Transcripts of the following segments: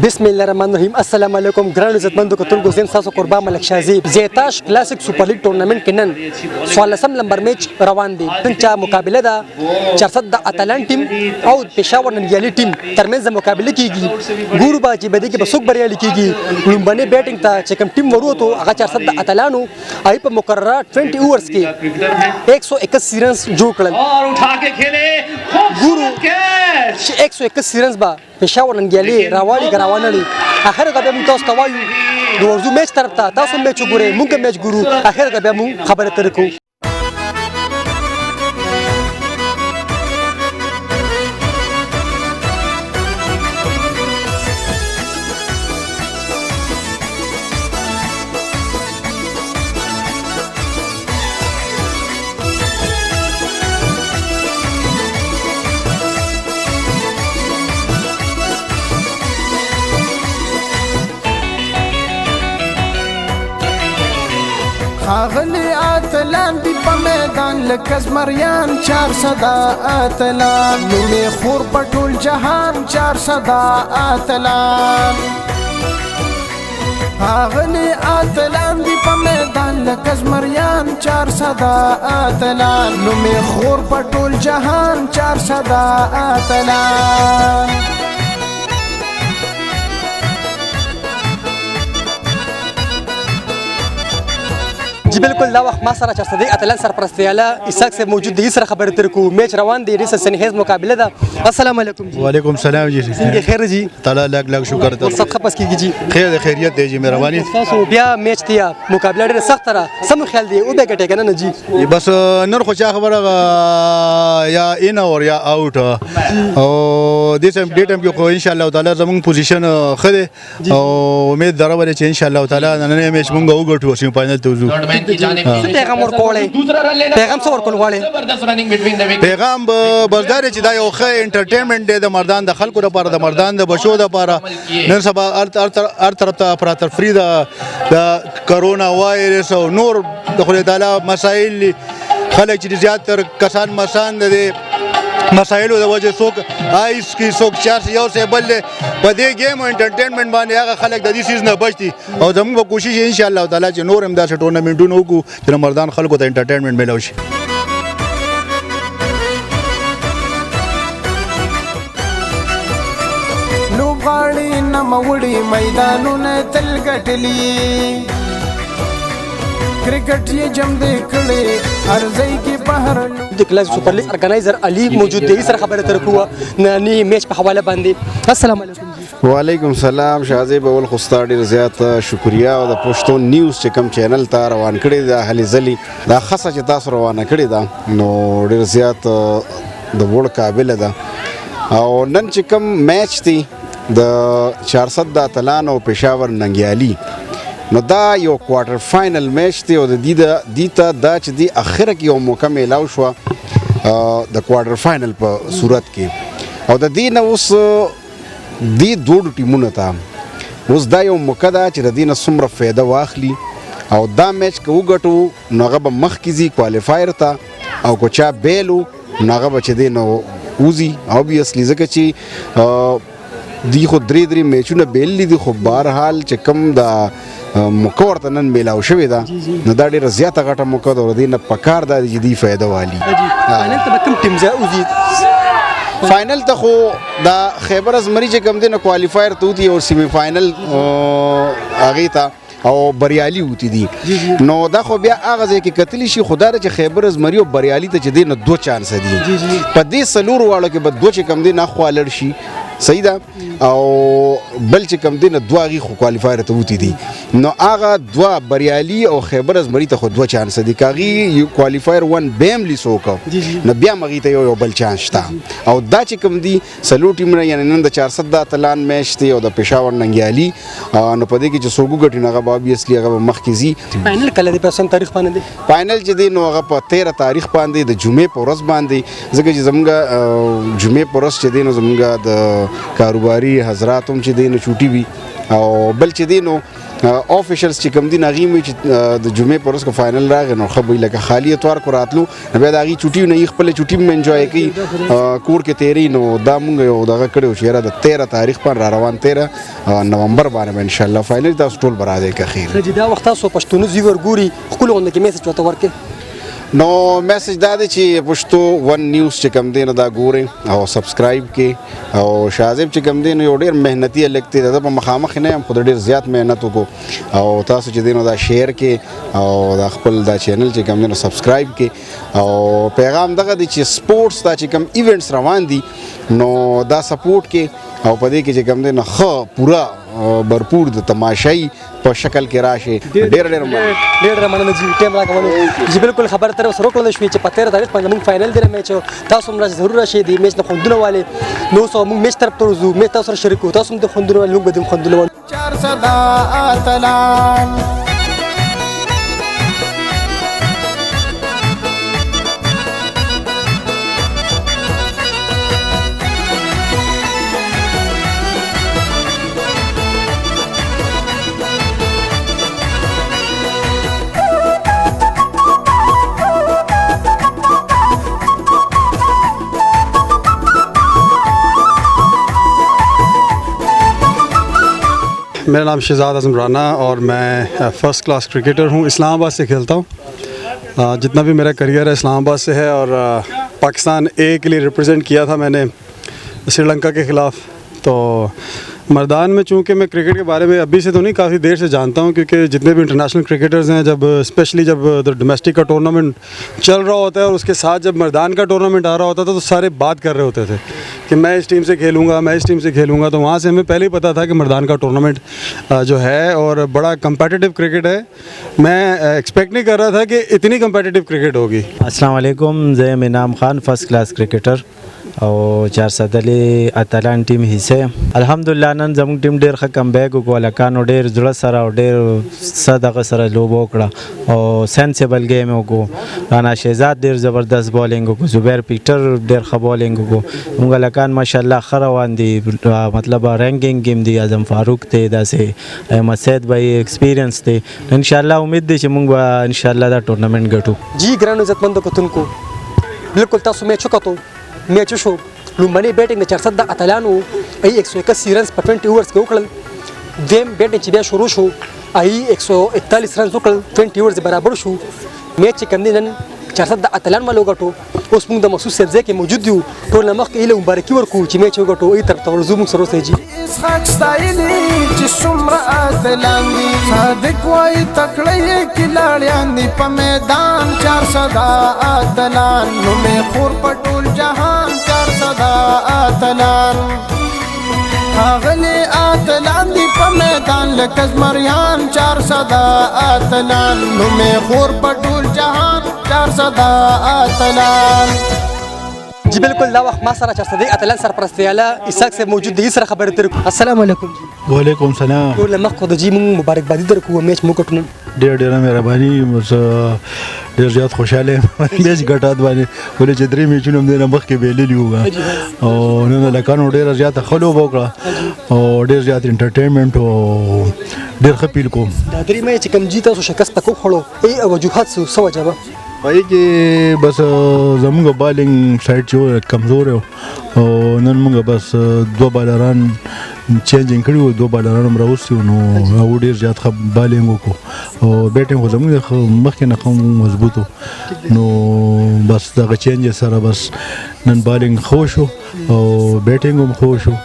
بسم الله الرحمن الرحیم. السلام علیکم ګران عزتمندو کتونکو، زم تاسو قربان ملک شازیب. زیتاش کلاسیک سپر لیګ ټورنمنت کې نن 14 نمبر میچ روان دي. نن چا مقابله ده 400 د اتلان ټیم او پېښور ننګیالي ټیم ترمنځ مقابله کیږي. ګورو با چې بده کې بسوک بریالي کیږي. لومبنه بیټینګ ته چې کوم ټیم وروته هغه 400 د اتلانو آی په مقرره 20 اوورز کې 181 رنز جوړ کړل او اٹھا کے کھیلے. ګورو چې 181 رنز با پېښور ننګیالي راوالي ګراوانړي. اخر کې به موږ تاسو ته وایو د ورزو میچ طرف ته تاسو میچ وګورئ، موږ میچ ګورو. اخر کې به موږ خبره ترې کوو. ښاغلي اتلان دي په میدان لکه زمریان 400 اتلان نومې خور په ټول جهان 400 اتلان. ښاغلي اتلان دي په میدان لکه زمریان 400 اتلان نومې خور په ټول جهان 400 اتلان. جی بالکل دا وخت ما سره 400 اتلان سرپرستیاله اسحاق صاحب موجود دی. سره خبرې ترې کوو. میچ روان دی، ډېر سنهیز مقابله ده. السلام علیکم جی. وعلیکم السلام جی. څنګه خیر جی؟ تعالی لاک لاک شکر ته. فرصت خپس کیږي جی. خیر خیریت دی جی، مهرباني. تاسو بیا میچ دی مقابله ډېر سخت را سم خیال دی او به ګټه کنه نه جی. بس نور خو چا خبره یا ان اور یا اوټ او دې سم ډیټ هم کې خو ان شاء الله تعالی زموږ پوزیشن خده او امید درول چې ان شاء الله تعالی نن میچ مونږ وګټو سیمه فائنل ته وځو. پیغام ورکولې پیغام څو ورکول غواړي؟ پیغام بردار چې دا یو ښه انټرټینمنټ دی د مردان د خلکو لپاره، د مردان د بچو لپاره. نن سبا هر طرف ته افراتفری د کرونا وایرس او نور د خدای تعالی مسایل خلک چې زیاتره کسان مسان دي مسایلو د وجه څوک آیس کی څوک چارس یو څه بل په دې گیم او انټرټینمنټ باندې هغه خلک د دې سیز نه بچي او زموږ به کوشش ان شاء الله تعالی چې نور هم داسې ټورنمنټونه وکړو چې مردان خلکو ته انټرټینمنټ ملو شي. لوبغاړي نوموړي میدانونه تل ګټلي، کرکټ یې جم دې کړي هر ځای کې بهر. د کلاسیک سپر لیګ ارګنایزر علي موجود دی. سره خبره ترې کوو ننني میچ په حواله باندې. السلام علیکم جی. وعلیکم السلام. شازیب اول خو ستا ډېر زیات شکریا او د پښتون نیوز چې کوم چینل ته روان کړی دا هلې ځلې دا خاصه چې تاسو روانه کړې ده نو ډېر زیات د وړ قابله ده. او نن چې کوم میچ دی د 400 د اتلان او پېښور ننګیالي نو دا یو کوارټر فاینل میچ دی او د دې ته دا چې دی اخره کې یو موقع میلاو شوه د کوارټر فاینل په صورت کې او د دې نه اوس دې دوړو ټیمونو ته اوس دا یو موقع ده چې د دې نه څومره فایده واخلي او دا میچ که وګټو نو هغه به مخکې ځي کوالیفایر ته او که چا بیلو نو هغه به چې دی نو وځي اوبویسلی ځکه چې دی خو درې میچونه بیللی دي خو بهرحال چې کوم د موقع ورته نن میلاو شوې ده نو دا ډېره زیاته غټه موقع ده او د دې نه پکار ده چې دوی فایده والي. فاینل ته به کوم ټیم وځي؟ فاینل ته خو د خیبر ازمري چې کوم دی نو کوالیفایر ته وځي او سیمی فاینل هغې ته او بریالي وتی دي نو دا خو بیا هغه ځای کې کتلی شي. خو دا چې خیبر ازمري او بریالي ته چې دی نو 2 چانس دي په دې څلورو واړو کې به 2 چې کوم دی نه خوا لړ شي صحیح ده او بل چې کوم دی نه 2 هغې خو کوالیفایر ته وتی دي نو هغه 2 بریالي او خیبر ازمري ته خو 2 چانس دي. که هغې کوالیفایر 1 بیم لیس وکړو نو بیا هم هغې ته یو بل چانس شته او دا چې کوم دي څلور ټیمونه یعنې نن د 400 د اتلان میچ دی او د پېښور ننګیالي نو په دې کې چې څوک وګټي نو هغه به اوبویسلی هغه به مخکې ځي. فاینل کله دی؟ په سم تاریخ باندې دی فاینل چې دی نو هغه په 13 تاریخ باندې د جمعې په ورځ باندې ځکه چې زموږ جمعې په ورځ چې دی نو زموږ د کاروباري حضرات هم چې دی نو چوټي وي او بل چې دی نو افیشلز چې کوم دي هغې مې چې د جمعې پر ورځ که فاینل راغی نو ښه به وي لکه خالي اتوار کو راتلو نو بیا د هغې چوټي نه خپله چوټي هم انجوای کوي کور کې تېروي نو دا مونږ یو دغه کړی و چې یاره د 13 تاریخ باندې را روان 13 نومبر باندې به انشاءالله فاینل تاسو ټول به راځئ که خیر دا وخت تاسو پښتون زیور ګوري خپل غونډه کې میسج ورته ورکړئ نو میسج دا دی چې پښتو ون نیوز چې کوم دی نو دا ګورئ او سبسکرایب کړئ او شاهزیب چې کوم دی نو یو ډېر محنتي هلک دی د په مخامخ نه یم خو د ډېر زیات محنت وکړو او تاسو چې دی نو دا شیر کړئ او دا خپل دا چینل چې کوم دی نو سبسکرایب کړئ او پیغام دغه دی چې سپورټس دا چې کوم ایونټس روان دي نو دا سپورټ کړئ او په دې کې چې کوم دی نو ښه پوره भरपूर د تماشای په شکل کې راشي ډېر مننه جی ټیم راکوم جی بالکل خبر تر اوسه روکړل شوې چې په 13 تاریخ باندې موږ فائنل دی میچ تاسو هم ضرور راشي دی میچ نه خوندونه والے نو سو موږ میچ طرف ته وزو میچ تاسو سره شریکو تاسو هم د خوندونه والے موږ به د خوندونه والے 400 اتلان मेरा नाम शहजाद आज़म राना और मैं फ़र्स्ट क्लास क्रिकेटर हूँ इस्लामाबाद से खेलता हूँ जितना भी मेरा करियर है इस्लामाबाद से है और पाकिस्तान ए के लिए रिप्रेजेंट किया था मैंने श्रीलंका के ख़िलाफ़ तो मर्दान में चूँकि मैं क्रिकेट के बारे में अभी से तो नहीं काफ़ी देर से जानता हूँ क्योंकि जितने भी इंटरनेशनल क्रिकेटर्स हैं जब स्पेशली जब डोमेस्टिक का टूर्नामेंट चल रहा होता है और उसके साथ जब मर्दान का टूर्नामेंट आ रहा होता था तो सारे बात कर रहे होते थे कि मैं इस टीम से खेलूँगा मैं इस टीम से खेलूँगा तो वहाँ से हमें पहले ही पता था कि मर्दान का टूर्नामेंट जो है और बड़ा कम्पेटिटिव क्रिकेट है मैं एक्सपेक्ट नहीं कर रहा था कि इतनी कम्पेटिटिव क्रिकेट होगी। अस्सलाम वालेकुम ज़ैम इनाम खान फ़र्स्ट क्लास क्रिकेटर और 400 اتلان ټیم حصے الحمدلله نن زموږ ټیم ډېر ښه کمبیک وکړو هلکانو ډېر زړه سره او ډېر ښه دغه سره لوبه وکړه او سینسیبل ګیم وکړو رانا شهزاد ډېر زبردست بالینګ وکړو زبیر پیټر ډېر ښه بالینګ وکړو موږ هلکان ماشاءالله ښه روان دي مطلب رینکینګ ګیم دی اعظم فاروق دی داسې احمد سید بھائی ایکسپیرینس دی انشاءالله امید دی چې موږ به انشاءالله دا ټورنمنټ ګټو جی ګرانو عزتمندو کتونکو بالکل تاسو میچ وکړو میچ شو لومبني بیټینګ د 400 اتلانو ای 181 رنز په 20 اوورز کې وکړل دیم بیټینګ چې بیا شروع شو ای 141 رنز وکړل 20 اوورز برابر شو میچ کم دي نن 400 اتلان مالو غټو اوس موږ د مخصوص سبزه کې موجود یو ټول مخ کې له مبارکي ورکو چې میچ وګټو ای طرف ته ورزو موږ سره سي جی اسحاق ستایلی چې څومره اتلان دي صادق وای تکړه کلاړیان دي په میدان 400 اتلان نو مې خور پټول جهان 400 اتلان هغلی اتلان دی په میدان لکه زمریان 400 اتلان نو مې خور پټول جهان 400 اتلان جی بالکل دا وخت ما سره 400 اتلان سرپرستی اعلی اسحاق صاحب موجود دی سره خبرې تر السلام علیکم وعلیکم السلام ټول مخ د جی مونږ مبارکبادي درکو میچ مو کټنو ډېر مهرباني ډېر زیات خوشاله میچ ګټات باندې ولې چې درې میچونه هم د مخ کې بیللی و او نن لکانو ډېر زیات خلو وکړه او ډېر زیات انټرټینمنت او ډېر خپل کوم دا درې میچ کم جیتا سو شکست کو خړو ای وجوهات سو وجبه پای کې بس زموږ بالینګ سایډ چې کمزور او نن موږ بس دوه بالران چینجینګ کړو دوه بالران هم راوستي نو او ډېر زیات ښه بالینګ وکړو او بیټینګ خو زموږ مخکې نه ښه مضبوط نو بس دغه چینج سره بس نن بالینګ ښه شو او بیټینګ هم ښه شو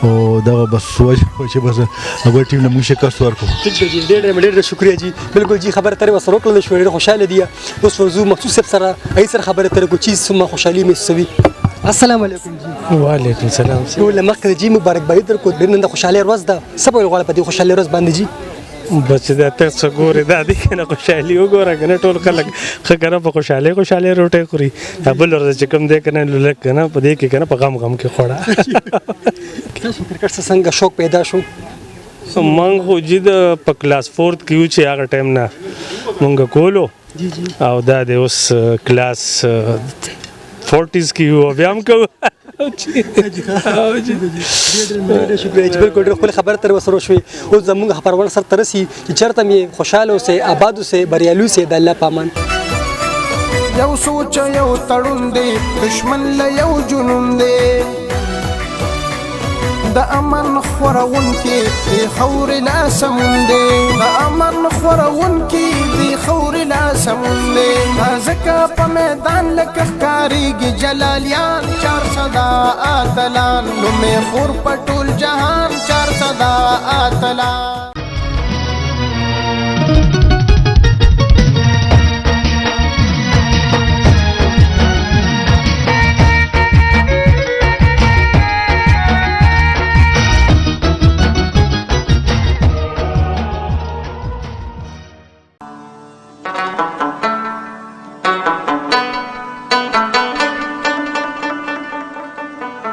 او دغه بس سوچ چې بس هغه ټیم نه موږ شکست ورکړو ټیک دی جی ډېر شکریا جی بالکل جی خبر تر وسره وکړل شو ډېر خوشاله دي اوس ورزو مخصوص سره ای سره خبره تر کو چیز سم خوشحالي محسوسوي السلام علیکم جی وعلیکم السلام ټول مخ جی مبارکبادي درکو ډېر نن د خوشاله ورځ ده سبا غواړم په دې خوشاله ورځ باندې جی بچ دا تاسو ګوري دا دي کنه خوشحالي وګوره کنه ټول خلک خګره په خوشاله روټه خوري بل ورځ چې کوم دې کنه لک کنه په دې کې کنه په غم کې خوړه تاسو کرکټ څنګه شوق پیدا شو مونږ خو جی د په کلاس 4 کې چې هغه ټایم نه مونږ کولو او دا د اوس کلاس 40s کې بیا هم کوو شکریہ جی بالکل ډېر ښکلې خبره ترې ورسره وشوې اوس زموږ خپرونه سر ته رسي چې چېرته مې خوشحاله اوسئ آباد اوسئ بریالي اوسئ د الله په امان یو سوچ یو تړون دی دشمن له یو جنون دی د امن خورونکي دی خورې لا سمون دی د امن خورونکي دی خورې لا سمون دی ځکه په میدان لکه ښکارېږي جلالیان 400 اتلان نومې خور په ټول جهان 400 اتلان